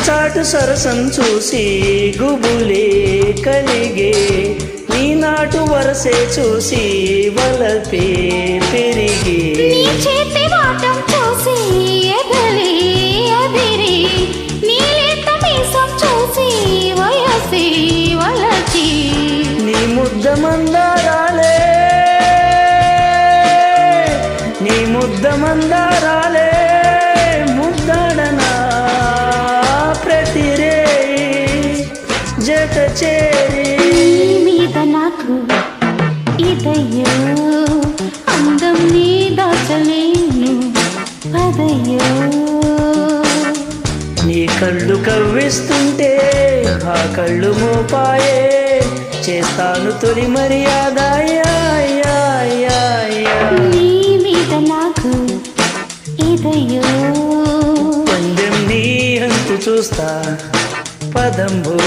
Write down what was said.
చాటు సరసం చూసి గుబులే కలిగే, నీ నాటు వరసే చూసి వలపే పెరిగే, నీ చేతి వాటం చూసి ఎదలే అదిరి, నీ లేత మీసం చూసి వయసి వలచి, నీ ముద్ద మందారాలే, నీ ముద్ద మందారాలే ముద్దాడనా ప్రతిరే జత చేరి. నీ మీద నాకు ఇదయ్యో అందం నీ దాచలేను అదయ్యో, నీ కళ్ళు కవ్విస్తుంటే ఆ కళ్ళు మోపాయే, చేస్తాను తొలి మర్యాద. నీ మీద నాకు ఇదయ్యో పందెం నీ అంతు చూస్తా పదంబో.